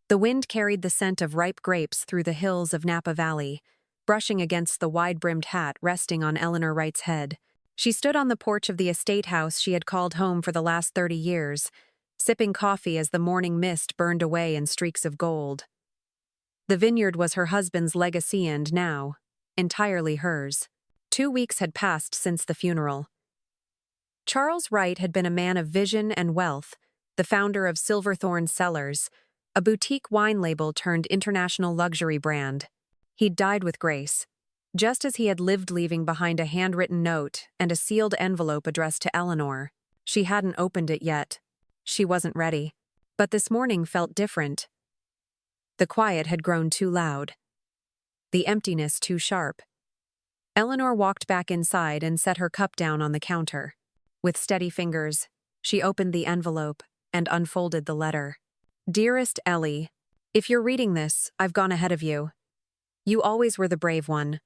The wind carried the scent of ripe grapes through the hills of Napa Valley, brushing against the wide-brimmed hat resting on Eleanor Wright's head. She stood on the porch of the estate house she had called home for the last 30 years, sipping coffee as the morning mist burned away in streaks of gold. The vineyard was her husband's legacy and now, entirely hers. 2 weeks had passed since the funeral. Charles Wright had been a man of vision and wealth, the founder of Silverthorne Cellars, a boutique wine label turned international luxury brand. He'd died with grace, just as he had lived, leaving behind a handwritten note and a sealed envelope addressed to Eleanor. She hadn't opened it yet. She wasn't ready. But this morning felt different. The quiet had grown too loud. The emptiness too sharp. Eleanor walked back inside and set her cup down on the counter. With steady fingers, she opened the envelope and unfolded the letter. Dearest Ellie, if you're reading this, I've gone ahead of you. You always were the brave one.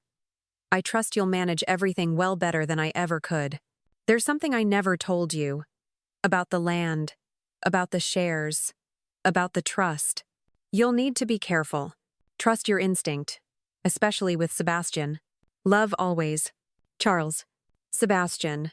I trust you'll manage everything well better than I ever could. There's something I never told you. About the land, about the shares, about the trust. You'll need to be careful. Trust your instinct, especially with Sebastian. Love always. Charles. Sebastian.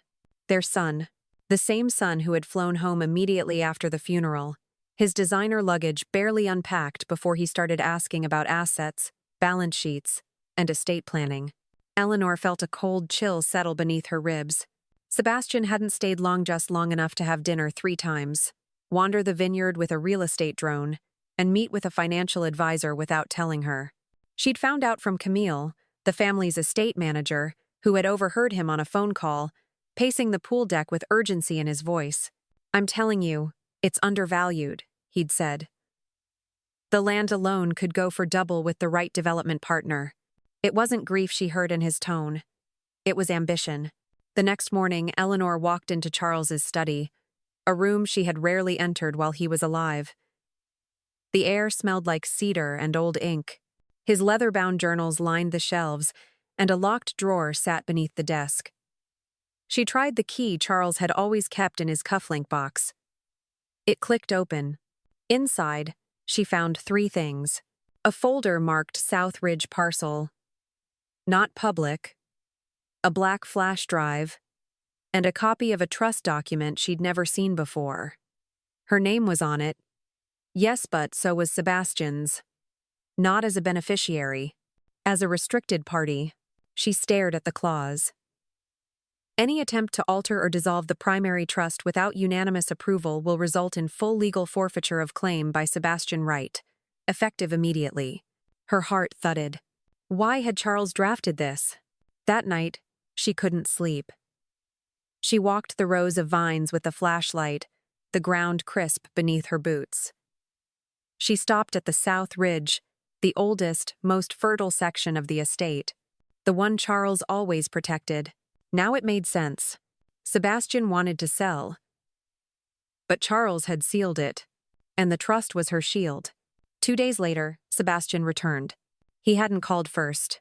Their son. The same son who had flown home immediately after the funeral. His designer luggage barely unpacked before he started asking about assets, balance sheets, and estate planning. Eleanor felt a cold chill settle beneath her ribs. Sebastian hadn't stayed just long enough to have dinner 3 times, wander the vineyard with a real estate drone, and meet with a financial advisor without telling her. She'd found out from Camille, the family's estate manager, who had overheard him on a phone call, pacing the pool deck with urgency in his voice. I'm telling you, it's undervalued, he'd said. The land alone could go for double with the right development partner. It wasn't grief she heard in his tone. It was ambition. The next morning, Eleanor walked into Charles's study, a room she had rarely entered while he was alive. The air smelled like cedar and old ink. His leather-bound journals lined the shelves, and a locked drawer sat beneath the desk. She tried the key Charles had always kept in his cufflink box. It clicked open. Inside, she found 3 things. A folder marked South Ridge Parcel, not public, a black flash drive, and a copy of a trust document she'd never seen before. Her name was on it. Yes, but so was Sebastian's. Not as a beneficiary. As a restricted party. She stared at the clause. Any attempt to alter or dissolve the primary trust without unanimous approval will result in full legal forfeiture of claim by Sebastian Wright, effective immediately. Her heart thudded. Why had Charles drafted this? That night, she couldn't sleep. She walked the rows of vines with the flashlight, the ground crisp beneath her boots. She stopped at the South Ridge, the oldest, most fertile section of the estate, the one Charles always protected. Now it made sense. Sebastian wanted to sell. But Charles had sealed it, and the trust was her shield. 2 days later, Sebastian returned. He hadn't called first.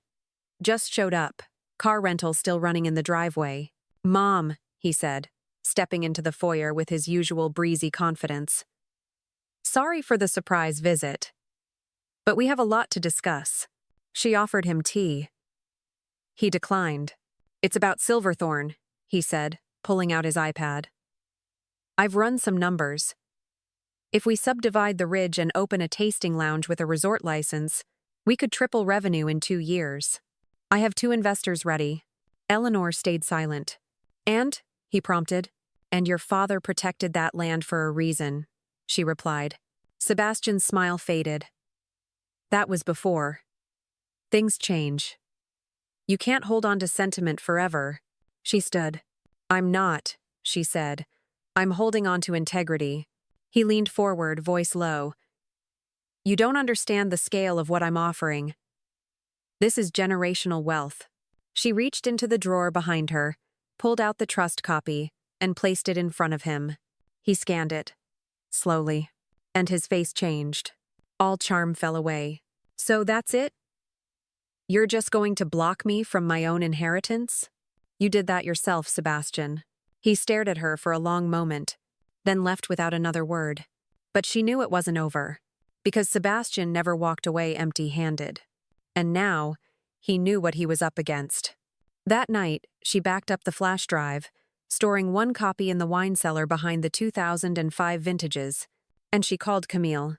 Just showed up, car rental still running in the driveway. Mom, he said, stepping into the foyer with his usual breezy confidence. Sorry for the surprise visit. But we have a lot to discuss. She offered him tea. He declined. It's about Silverthorne, he said, pulling out his iPad. I've run some numbers. If we subdivide the ridge and open a tasting lounge with a resort license, we could triple revenue in 2 years. I have 2 investors ready. Eleanor stayed silent. And, he prompted, and your father protected that land for a reason, she replied. Sebastian's smile faded. That was before. Things change. You can't hold on to sentiment forever. She stood. I'm not, she said. I'm holding on to integrity. He leaned forward, voice low. You don't understand the scale of what I'm offering. This is generational wealth. She reached into the drawer behind her, pulled out the trust copy, and placed it in front of him. He scanned it, slowly, and his face changed. All charm fell away. So that's it? You're just going to block me from my own inheritance? You did that yourself, Sebastian. He stared at her for a long moment, then left without another word. But she knew it wasn't over. because Sebastian never walked away empty-handed. And now, he knew what he was up against. That night, she backed up the flash drive, storing one copy in the wine cellar behind the 2005 vintages, and she called Camille.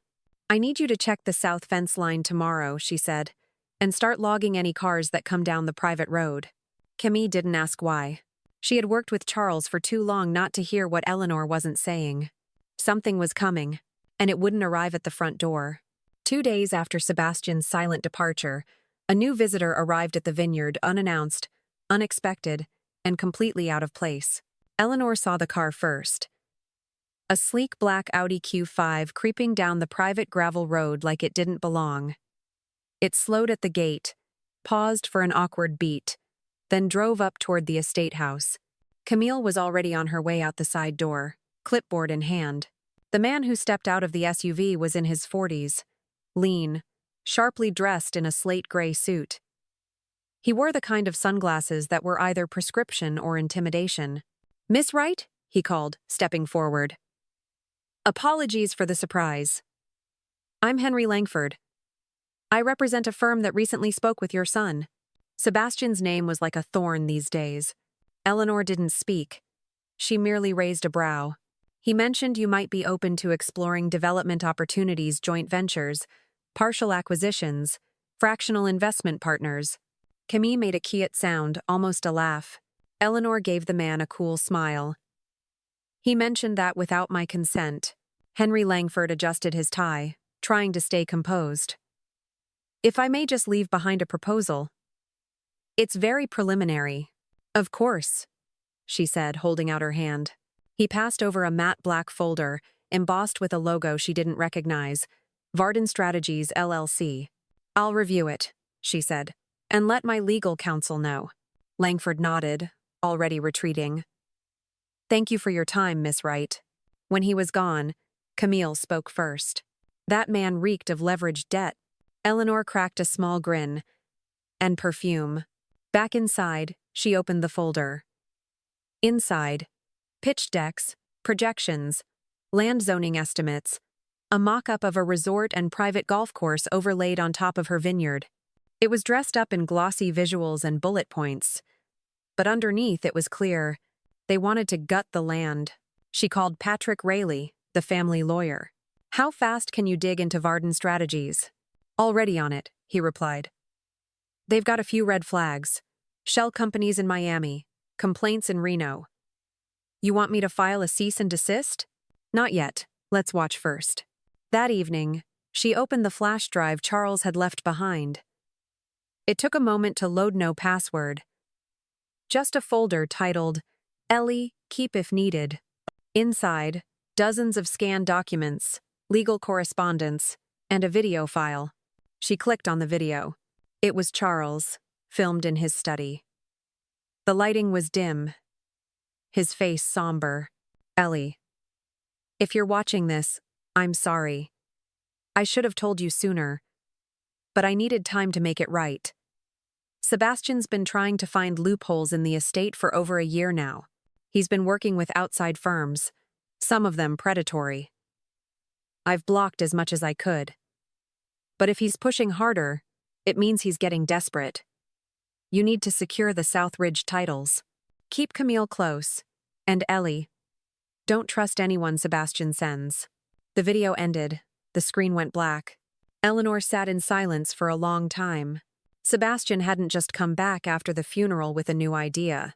"I need you to check the south fence line tomorrow," she said, "and start logging any cars that come down the private road." Camille didn't ask why. She had worked with Charles for too long not to hear what Eleanor wasn't saying. Something was coming, and it wouldn't arrive at the front door. 2 days after Sebastian's silent departure, a new visitor arrived at the Vineyard unannounced, unexpected, and completely out of place. Eleanor saw the car first. A sleek black Audi Q5 creeping down the private gravel road like it didn't belong. It slowed at the gate, paused for an awkward beat, then drove up toward the estate house. Camille was already on her way out the side door, clipboard in hand. The man who stepped out of the SUV was in his 40s, lean, sharply dressed in a slate gray suit. He wore the kind of sunglasses that were either prescription or intimidation. "Miss Wright?" he called, stepping forward. "Apologies for the surprise. I'm Henry Langford. I represent a firm that recently spoke with your son." Sebastian's name was like a thorn these days. Eleanor didn't speak. She merely raised a brow. "He mentioned you might be open to exploring development opportunities, joint ventures, partial acquisitions, fractional investment partners." Camille made a quiet sound, almost a laugh. Eleanor gave the man a cool smile. "He mentioned that without my consent." Henry Langford adjusted his tie, trying to stay composed. "If I may just leave behind a proposal." "It's very preliminary." "Of course," she said, holding out her hand. He passed over a matte black folder, embossed with a logo she didn't recognize, Varden Strategies, LLC. "I'll review it," she said, "and let my legal counsel know." Langford nodded, already retreating. "Thank you for your time, Miss Wright." When he was gone, Camille spoke first. That man reeked of leveraged debt. Eleanor cracked a small grin. "And perfume." Back inside, she opened the folder. Inside, pitch decks, projections, land zoning estimates, a mock-up of a resort and private golf course overlaid on top of her vineyard. It was dressed up in glossy visuals and bullet points. But underneath it was clear. They wanted to gut the land. She called Patrick Rayleigh, the family lawyer. "How fast can you dig into Varden Strategies?" "Already on it," he replied. "They've got a few red flags. Shell companies in Miami, complaints in Reno. You want me to file a cease and desist?" "Not yet. Let's watch first." That evening, she opened the flash drive Charles had left behind. It took a moment to load. No password. Just a folder titled, "Ellie, keep if needed." Inside, dozens of scanned documents, legal correspondence, and a video file. She clicked on the video. It was Charles, filmed in his study. The lighting was dim, his face somber. "Ellie, if you're watching this, I'm sorry. I should have told you sooner, but I needed time to make it right. Sebastian's been trying to find loopholes in the estate for over a year now. He's been working with outside firms, some of them predatory. I've blocked as much as I could. But if he's pushing harder, it means he's getting desperate. You need to secure the South Ridge titles. Keep Camille close. And Ellie, don't trust anyone Sebastian sends." The video ended. The screen went black. Eleanor sat in silence for a long time. Sebastian hadn't just come back after the funeral with a new idea.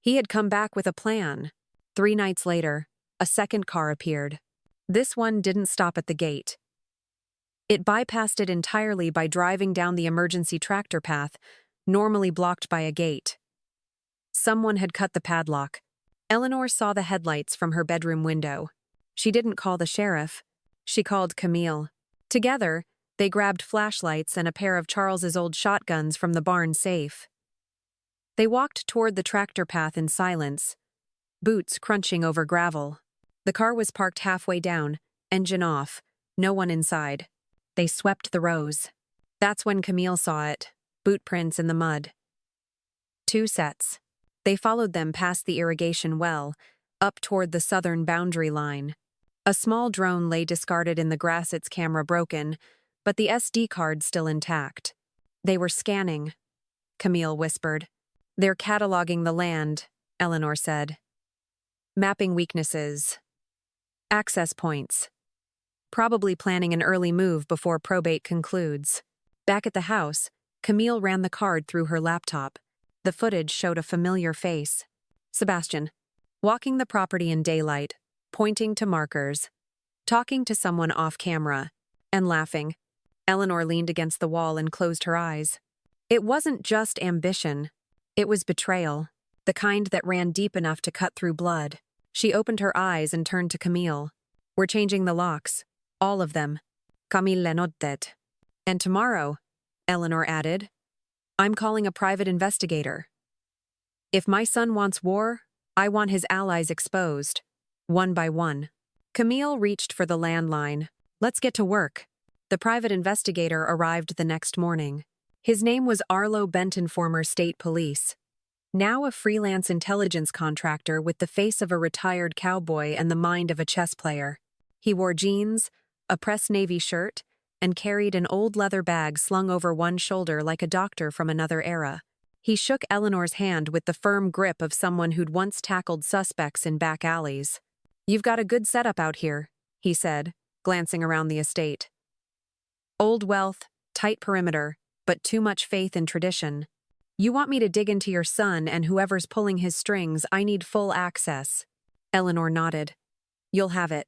He had come back with a plan. 3 nights later, a second car appeared. This one didn't stop at the gate. It bypassed it entirely by driving down the emergency tractor path, normally blocked by a gate. Someone had cut the padlock. Eleanor saw the headlights from her bedroom window. She didn't call the sheriff. She called Camille. Together, they grabbed flashlights and a pair of Charles's old shotguns from the barn safe. They walked toward the tractor path in silence, boots crunching over gravel. The car was parked halfway down, engine off, no one inside. They swept the rows. That's when Camille saw it, boot prints in the mud. 2 sets. They followed them past the irrigation well, up toward the southern boundary line. A small drone lay discarded in the grass, its camera broken, but the SD card still intact. They were scanning, Camille whispered. They're cataloging the land, Eleanor said. Mapping weaknesses. Access points. Probably planning an early move before probate concludes. Back at the house, Camille ran the card through her laptop. The footage showed a familiar face. Sebastian, walking the property in daylight, pointing to markers, talking to someone off camera, and laughing. Eleanor leaned against the wall and closed her eyes. It wasn't just ambition. It was betrayal, the kind that ran deep enough to cut through blood. She opened her eyes and turned to Camille. We're changing the locks. All of them. Camille nodded. And tomorrow, Eleanor added, I'm calling a private investigator. If my son wants war, I want his allies exposed. One by one. Camille reached for the landline. Let's get to work. The private investigator arrived the next morning. His name was Arlo Benton, former state police. Now a freelance intelligence contractor with the face of a retired cowboy and the mind of a chess player. He wore jeans, a pressed navy shirt, and carried an old leather bag slung over one shoulder like a doctor from another era. He shook Eleanor's hand with the firm grip of someone who'd once tackled suspects in back alleys. You've got a good setup out here, he said, glancing around the estate. Old wealth, tight perimeter, but too much faith in tradition. You want me to dig into your son and whoever's pulling his strings, I need full access. Eleanor nodded. You'll have it.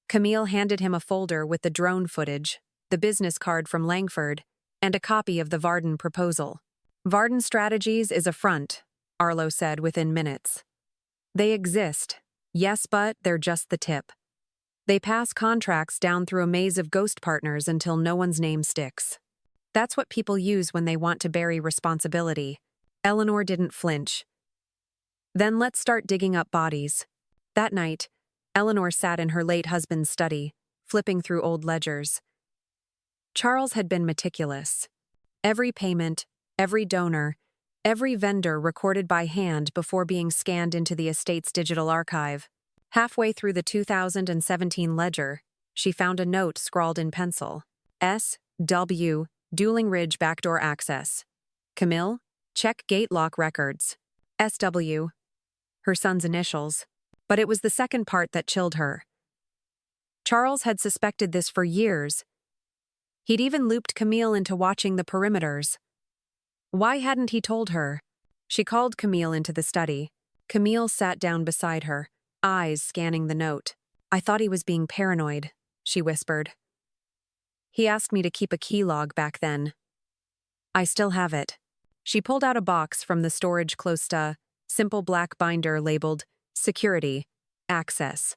Camille handed him a folder with the drone footage, the business card from Langford, and a copy of the Varden proposal. Varden Strategies is a front, Arlo said within minutes. They exist, yes, but they're just the tip. They pass contracts down through a maze of ghost partners until no one's name sticks. That's what people use when they want to bury responsibility. Eleanor didn't flinch. Then let's start digging up bodies. That night, Eleanor sat in her late husband's study, flipping through old ledgers. Charles had been meticulous. Every payment, every donor, every vendor recorded by hand before being scanned into the estate's digital archive. Halfway through the 2017 ledger, she found a note scrawled in pencil. S.W. Dueling Ridge backdoor access. Camille, check gate lock records. S.W. Her son's initials. But it was the second part that chilled her. Charles had suspected this for years. He'd even looped Camille into watching the perimeters. Why hadn't he told her? She called Camille into the study. Camille sat down beside her, eyes scanning the note. I thought he was being paranoid, she whispered. He asked me to keep a key log back then. I still have it. She pulled out a box from the storage close to, simple black binder labeled Security, Access.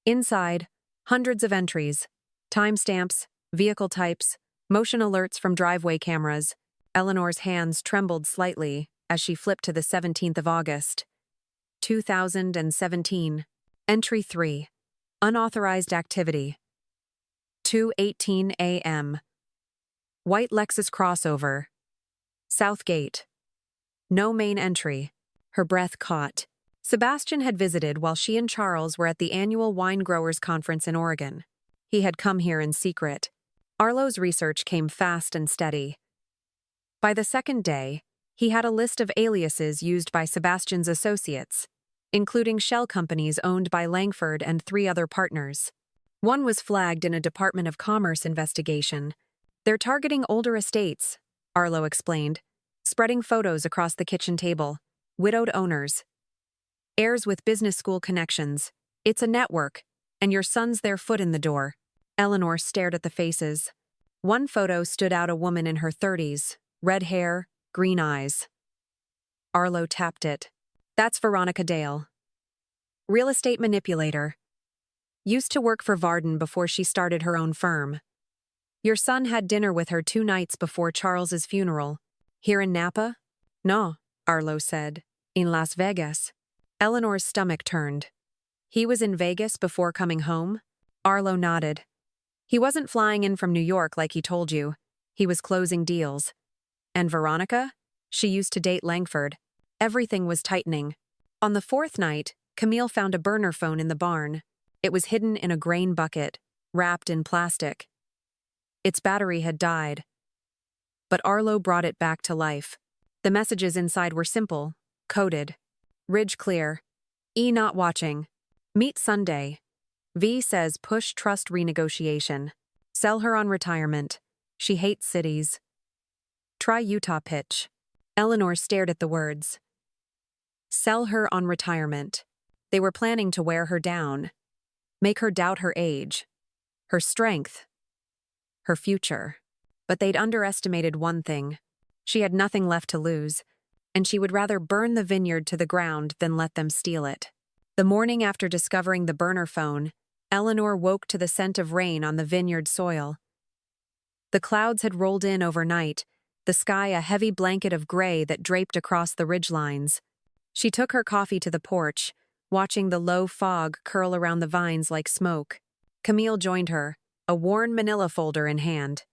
Inside, hundreds of entries, timestamps, vehicle types, motion alerts from driveway cameras. Eleanor's hands trembled slightly as she flipped to the 17th of August, 2017. Entry 3. Unauthorized activity. 2:18 a.m. White Lexus crossover. South Gate. No main entry. Her breath caught. Sebastian had visited while she and Charles were at the annual Wine Growers Conference in Oregon. He had come here in secret. Arlo's research came fast and steady. By the second day, he had a list of aliases used by Sebastian's associates, including shell companies owned by Langford and 3 other partners. One was flagged in a Department of Commerce investigation. They're targeting older estates, Arlo explained, spreading photos across the kitchen table. Widowed owners. Heirs with business school connections. It's a network, and your son's their foot in the door. Eleanor stared at the faces. One photo stood out, a woman in her 30s, red hair, green eyes. Arlo tapped it. That's Veronica Dale. Real estate manipulator. Used to work for Varden before she started her own firm. Your son had dinner with her 2 nights before Charles's funeral. Here in Napa? No, Arlo said. In Las Vegas. Eleanor's stomach turned. He was in Vegas before coming home? Arlo nodded. He wasn't flying in from New York like he told you. He was closing deals. And Veronica? She used to date Langford. Everything was tightening. On the 4th night, Camille found a burner phone in the barn. It was hidden in a grain bucket, wrapped in plastic. Its battery had died, but Arlo brought it back to life. The messages inside were simple, coded. Ridge clear. E not watching. Meet Sunday. V says push trust renegotiation. Sell her on retirement. She hates cities. Try Utah pitch. Eleanor stared at the words. Sell her on retirement. They were planning to wear her down. Make her doubt her age. Her strength. Her future. But they'd underestimated one thing. She had nothing left to lose, and she would rather burn the vineyard to the ground than let them steal it. The morning after discovering the burner phone, Eleanor woke to the scent of rain on the vineyard soil. The clouds had rolled in overnight, the sky a heavy blanket of gray that draped across the ridgelines. She took her coffee to the porch, watching the low fog curl around the vines like smoke. Camille joined her, a worn manila folder in hand.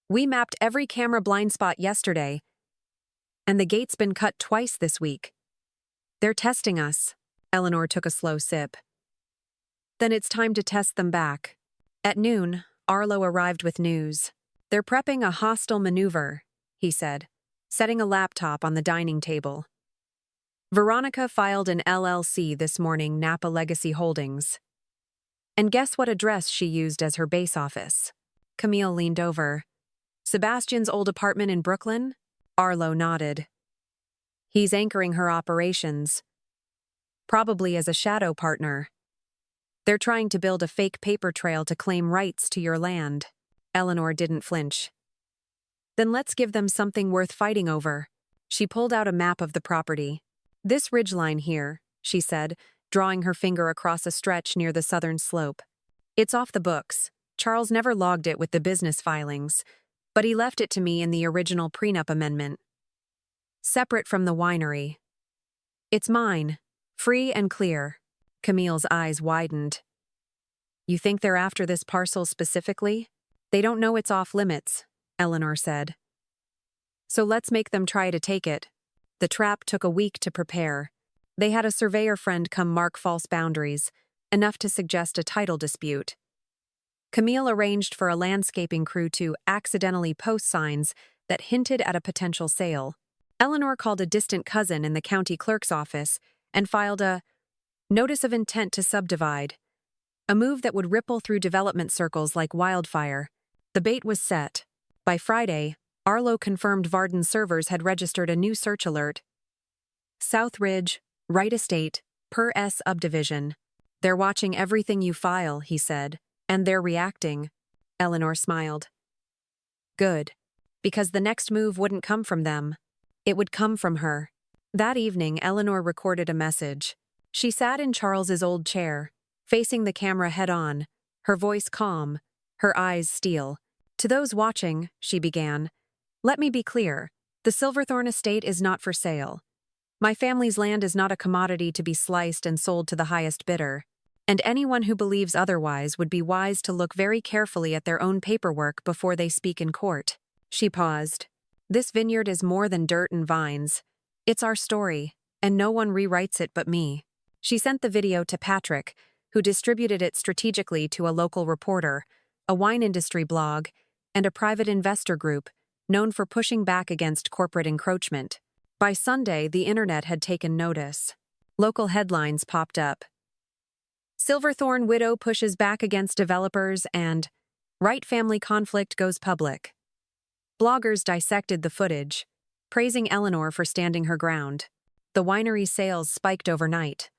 We mapped every camera blind spot yesterday, and the gate's been cut twice this week. They're testing us. Eleanor took a slow sip. Then it's time to test them back. At noon, Arlo arrived with news. They're prepping a hostile maneuver, he said, setting a laptop on the dining table. Veronica filed an LLC this morning, Napa Legacy Holdings. And guess what address she used as her base office? Camille leaned over. Sebastian's old apartment in Brooklyn? Arlo nodded. He's anchoring her operations. Probably as a shadow partner. They're trying to build a fake paper trail to claim rights to your land. Eleanor didn't flinch. Then let's give them something worth fighting over. She pulled out a map of the property. This ridgeline here, she said, drawing her finger across a stretch near the southern slope. It's off the books. Charles never logged it with the business filings, but he left it to me in the original prenup amendment. Separate from the winery. It's mine, free and clear. Camille's eyes widened. You think they're after this parcel specifically? They don't know it's off limits, Eleanor said. So let's make them try to take it. The trap took a week to prepare. They had a surveyor friend come mark false boundaries, enough to suggest a title dispute. Camille arranged for a landscaping crew to accidentally post signs that hinted at a potential sale. Eleanor called a distant cousin in the county clerk's office and filed a notice of intent to subdivide, a move that would ripple through development circles like wildfire. The bait was set. By Friday, Arlo confirmed Varden's servers had registered a new search alert. South Ridge, Wright Estate, per S subdivision. They're watching everything you file, he said. And they're reacting. Eleanor smiled. Good. Because the next move wouldn't come from them. It would come from her. That evening, Eleanor recorded a message. She sat in Charles's old chair, facing the camera head-on, her voice calm, her eyes steel. To those watching, she began, let me be clear. The Silverthorne estate is not for sale. My family's land is not a commodity to be sliced and sold to the highest bidder. And anyone who believes otherwise would be wise to look very carefully at their own paperwork before they speak in court. She paused. This vineyard is more than dirt and vines. It's our story, and no one rewrites it but me. She sent the video to Patrick, who distributed it strategically to a local reporter, a wine industry blog, and a private investor group known for pushing back against corporate encroachment. By Sunday, the internet had taken notice. Local headlines popped up. Silverthorne widow pushes back against developers and Wright family conflict goes public. Bloggers dissected the footage, praising Eleanor for standing her ground. The winery's sales spiked overnight.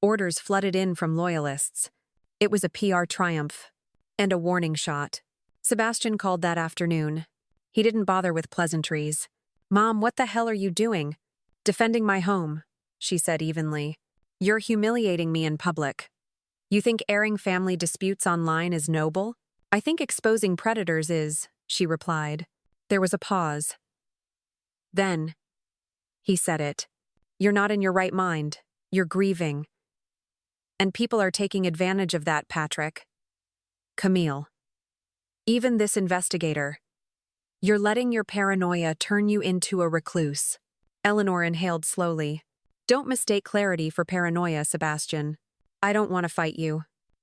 Orders flooded in from loyalists. It was a PR triumph. And a warning shot. Sebastian called that afternoon. He didn't bother with pleasantries. Mom, what the hell are you doing? Defending my home, she said evenly. You're humiliating me in public. You think airing family disputes online is noble? I think exposing predators is, she replied. There was a pause. Then, he said it. You're not in your right mind. You're grieving. And people are taking advantage of that, Patrick. Camille. Even this investigator. You're letting your paranoia turn you into a recluse. Eleanor inhaled slowly. Don't mistake clarity for paranoia, Sebastian. I don't want to fight you.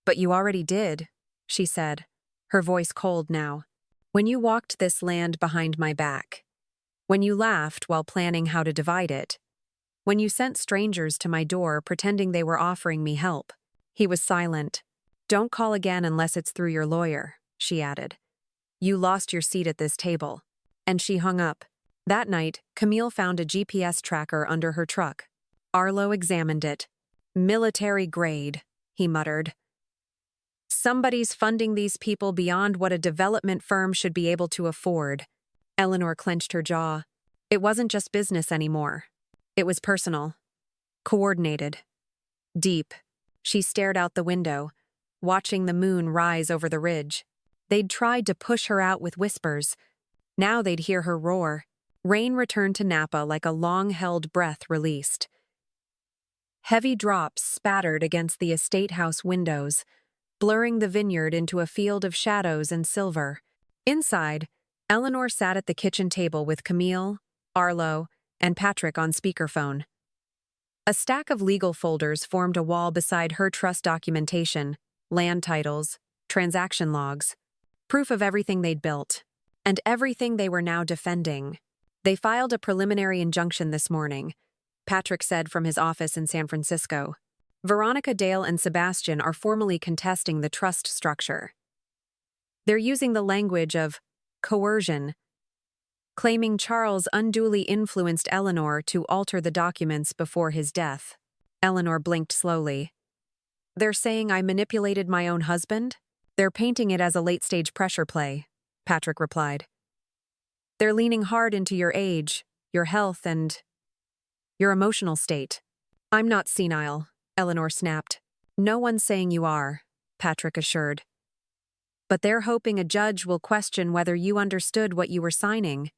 But you already did, she said, her voice cold now. When you walked this land behind my back. When you laughed while planning how to divide it. When you sent strangers to my door pretending they were offering me help. He was silent. Don't call again unless it's through your lawyer, she added. You lost your seat at this table. And she hung up. That night, Camille found a GPS tracker under her truck. Arlo examined it. Military grade, he muttered. Somebody's funding these people beyond what a development firm should be able to afford. Eleanor clenched her jaw. It wasn't just business anymore. It was personal. Coordinated. Deep. She stared out the window, watching the moon rise over the ridge. They'd tried to push her out with whispers. Now they'd hear her roar. Rain returned to Napa like a long-held breath released. Heavy drops spattered against the estate house windows, blurring the vineyard into a field of shadows and silver. Inside, Eleanor sat at the kitchen table with Camille, Arlo, and Patrick on speakerphone. A stack of legal folders formed a wall beside her trust documentation, land titles, transaction logs, proof of everything they'd built, and everything they were now defending. They filed a preliminary injunction this morning, Patrick said from his office in San Francisco. Veronica, Dale, and Sebastian are formally contesting the trust structure. They're using the language of coercion, claiming Charles unduly influenced Eleanor to alter the documents before his death. Eleanor blinked slowly. They're saying I manipulated my own husband? They're painting it as a late-stage pressure play, Patrick replied. They're leaning hard into your age, your health, and your emotional state. I'm not senile, Eleanor snapped. No one's saying you are, Patrick assured. But they're hoping a judge will question whether you understood what you were signing.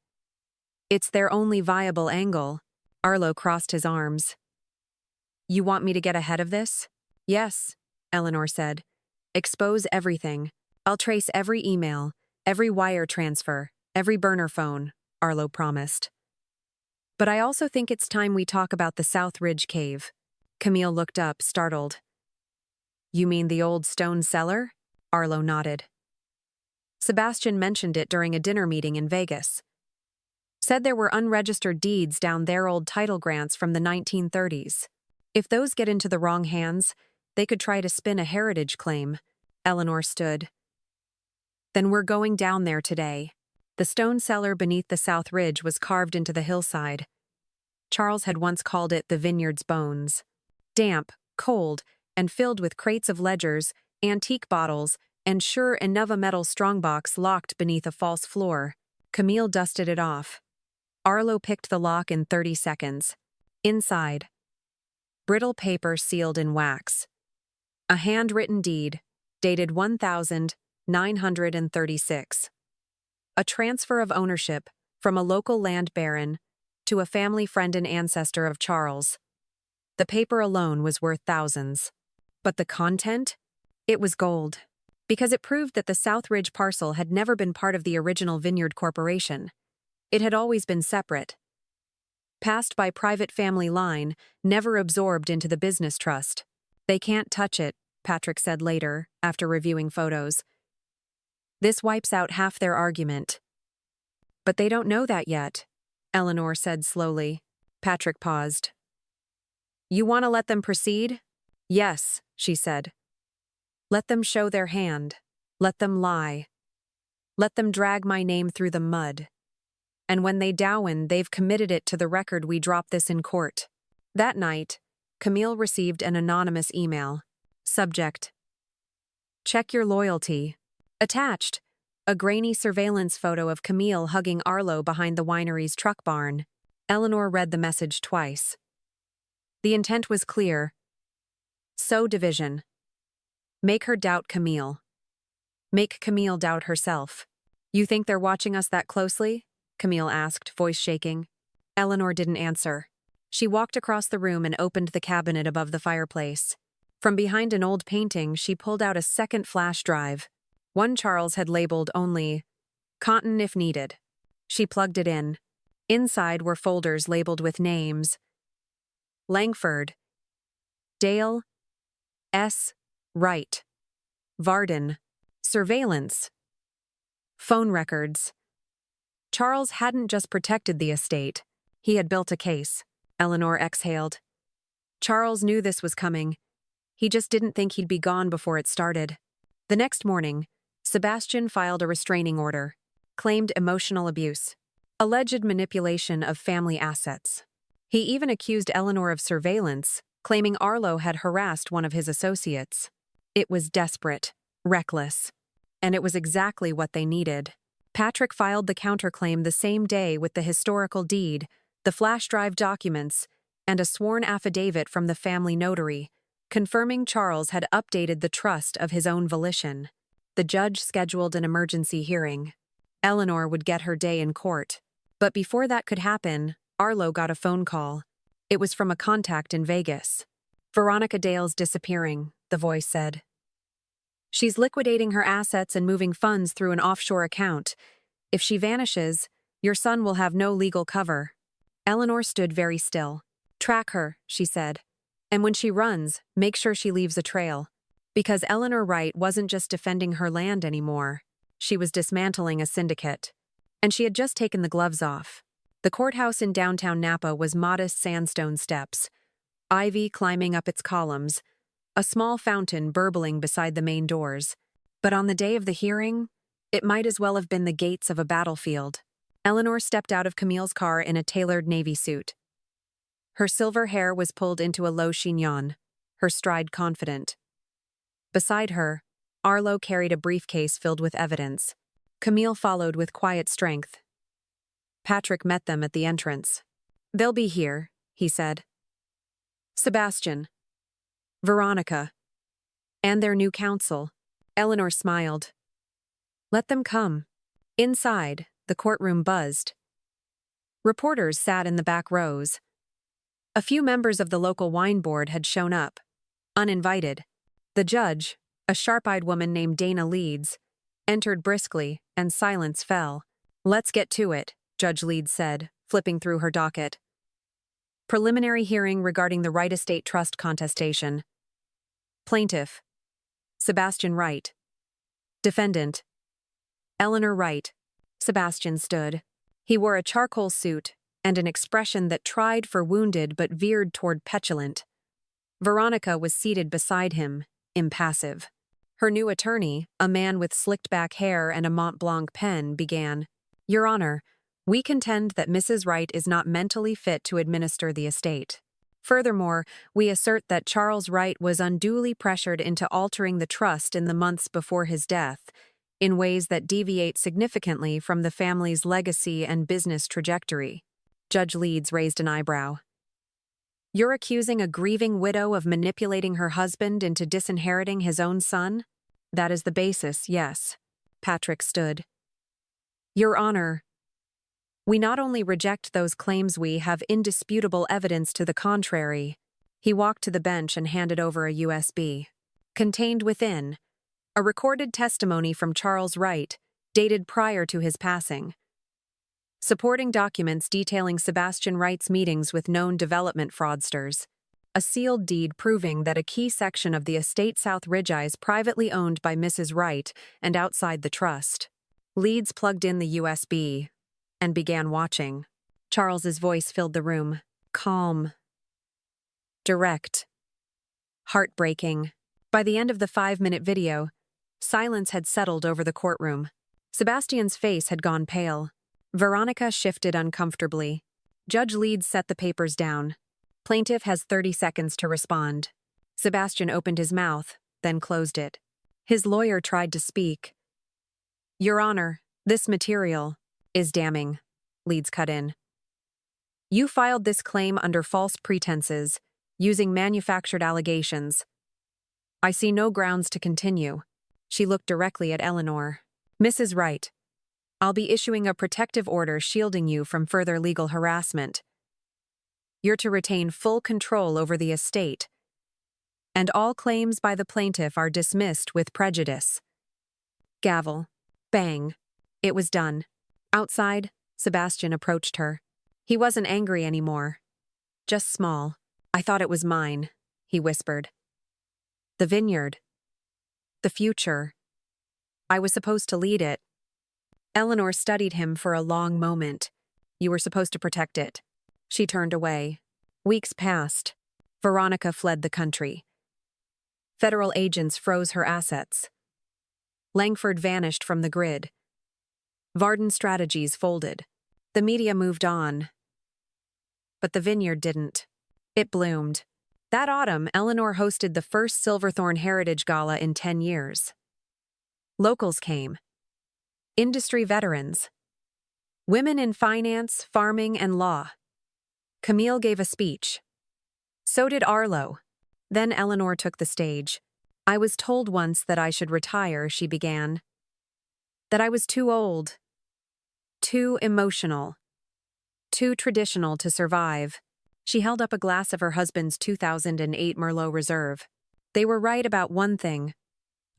It's their only viable angle. Arlo crossed his arms. You want me to get ahead of this? Yes, Eleanor said. Expose everything. I'll trace every email, every wire transfer, every burner phone, Arlo promised. But I also think it's time we talk about the South Ridge Cave. Camille looked up, startled. You mean the old stone cellar? Arlo nodded. Sebastian mentioned it during a dinner meeting in Vegas. Said there were unregistered deeds down there, old title grants from the 1930s. If those get into the wrong hands, they could try to spin a heritage claim. Eleanor stood. Then we're going down there today. The stone cellar beneath the South Ridge was carved into the hillside. Charles had once called it the Vineyard's bones. Damp, cold, and filled with crates of ledgers, antique bottles, and sure Innova metal strongbox locked beneath a false floor. Camille dusted it off. Arlo picked the lock in 30 seconds. Inside, brittle paper sealed in wax. A handwritten deed, dated 1936. A transfer of ownership from a local land baron to a family friend and ancestor of Charles. The paper alone was worth thousands. But the content? It was gold. Because it proved that the South Ridge parcel had never been part of the original Vineyard Corporation. It had always been separate. Passed by private family line, never absorbed into the business trust. They can't touch it, Patrick said later, after reviewing photos. This wipes out half their argument. But they don't know that yet, Eleanor said slowly. Patrick paused. You want to let them proceed? Yes, she said. Let them show their hand. Let them lie. Let them drag my name through the mud. And when they dowen, they've committed it to the record we drop this in court. That night, Camille received an anonymous email. Subject: Check your loyalty. Attached, a grainy surveillance photo of Camille hugging Arlo behind the winery's truck barn. Eleanor read the message twice. The intent was clear. Sow division. Make her doubt Camille. Make Camille doubt herself. You think they're watching us that closely? Camille asked, voice shaking. Eleanor didn't answer. She walked across the room and opened the cabinet above the fireplace. From behind an old painting, she pulled out a second flash drive. One Charles had labeled only, "Cotton if needed." She plugged it in. Inside were folders labeled with names. Langford. Dale. S. Wright. Varden. Surveillance. Phone records. Charles hadn't just protected the estate. He had built a case. Eleanor exhaled. Charles knew this was coming. He just didn't think he'd be gone before it started. The next morning, Sebastian filed a restraining order, claimed emotional abuse, alleged manipulation of family assets. He even accused Eleanor of surveillance, claiming Arlo had harassed one of his associates. It was desperate, reckless, and it was exactly what they needed. Patrick filed the counterclaim the same day with the historical deed, the flash drive documents, and a sworn affidavit from the family notary, confirming Charles had updated the trust of his own volition. The judge scheduled an emergency hearing. Eleanor would get her day in court. But before that could happen, Arlo got a phone call. It was from a contact in Vegas. Veronica Dale's disappearing, the voice said. She's liquidating her assets and moving funds through an offshore account. If she vanishes, your son will have no legal cover. Eleanor stood very still. Track her, she said. And when she runs, make sure she leaves a trail. Because Eleanor Wright wasn't just defending her land anymore. She was dismantling a syndicate. And she had just taken the gloves off. The courthouse in downtown Napa was modest sandstone steps, ivy climbing up its columns, a small fountain burbling beside the main doors. But on the day of the hearing, it might as well have been the gates of a battlefield. Eleanor stepped out of Camille's car in a tailored navy suit. Her silver hair was pulled into a low chignon, her stride confident. Beside her, Arlo carried a briefcase filled with evidence. Camille followed with quiet strength. Patrick met them at the entrance. They'll be here, he said. Sebastian. Veronica. And their new counsel. Eleanor smiled. Let them come. Inside, the courtroom buzzed. Reporters sat in the back rows. A few members of the local wine board had shown up, uninvited. The judge, a sharp-eyed woman named Dana Leeds, entered briskly, and silence fell. Let's get to it, Judge Leeds said, flipping through her docket. Preliminary hearing regarding the Wright Estate Trust contestation. Plaintiff. Sebastian Wright. Defendant. Eleanor Wright. Sebastian stood. He wore a charcoal suit and an expression that tried for wounded but veered toward petulant. Veronica was seated beside him, impassive. Her new attorney, a man with slicked-back hair and a Mont Blanc pen, began, Your Honor, we contend that Mrs. Wright is not mentally fit to administer the estate. Furthermore, we assert that Charles Wright was unduly pressured into altering the trust in the months before his death, in ways that deviate significantly from the family's legacy and business trajectory. Judge Leeds raised an eyebrow. You're accusing a grieving widow of manipulating her husband into disinheriting his own son? That is the basis, yes. Patrick stood. Your Honor, we not only reject those claims, we have indisputable evidence to the contrary. He walked to the bench and handed over a USB. Contained within, a recorded testimony from Charles Wright, dated prior to his passing. Supporting documents detailing Sebastian Wright's meetings with known development fraudsters. A sealed deed proving that a key section of the estate South Ridgeye is privately owned by Mrs. Wright and outside the trust. Leeds plugged in the USB and began watching. Charles's voice filled the room. Calm. Direct. Heartbreaking. By the end of the 5-minute video, silence had settled over the courtroom. Sebastian's face had gone pale. Veronica shifted uncomfortably. Judge Leeds set the papers down. Plaintiff has 30 seconds to respond. Sebastian opened his mouth, then closed it. His lawyer tried to speak. Your Honor, this material is damning, Leeds cut in. You filed this claim under false pretenses, using manufactured allegations. I see no grounds to continue. She looked directly at Eleanor. Mrs. Wright, I'll be issuing a protective order shielding you from further legal harassment. You're to retain full control over the estate, and all claims by the plaintiff are dismissed with prejudice. Gavel. Bang. It was done. Outside, Sebastian approached her. He wasn't angry anymore. Just small. I thought it was mine, he whispered. The Vineyard. The future. I was supposed to lead it. Eleanor studied him for a long moment. You were supposed to protect it. She turned away. Weeks passed. Veronica fled the country. Federal agents froze her assets. Langford vanished from the grid. Varden Strategies folded. The media moved on. But the Vineyard didn't. It bloomed. That autumn, Eleanor hosted the first Silverthorne Heritage Gala in 10 years. Locals came. Industry veterans. Women in finance, farming, and law. Camille gave a speech. So did Arlo. Then Eleanor took the stage. I was told once that I should retire, she began. That I was too old. Too emotional. Too traditional to survive. She held up a glass of her husband's 2008 Merlot Reserve. They were right about one thing.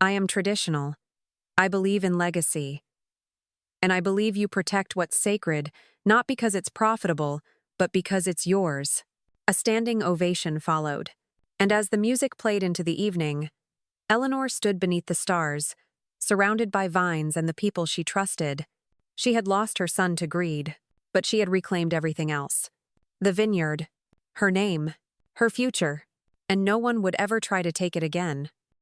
I am traditional. I believe in legacy. And I believe you protect what's sacred, not because it's profitable, but because it's yours. A standing ovation followed. And as the music played into the evening, Eleanor stood beneath the stars, surrounded by vines and the people she trusted. She had lost her son to greed, but she had reclaimed everything else. The Vineyard, her name, her future, and no one would ever try to take it again.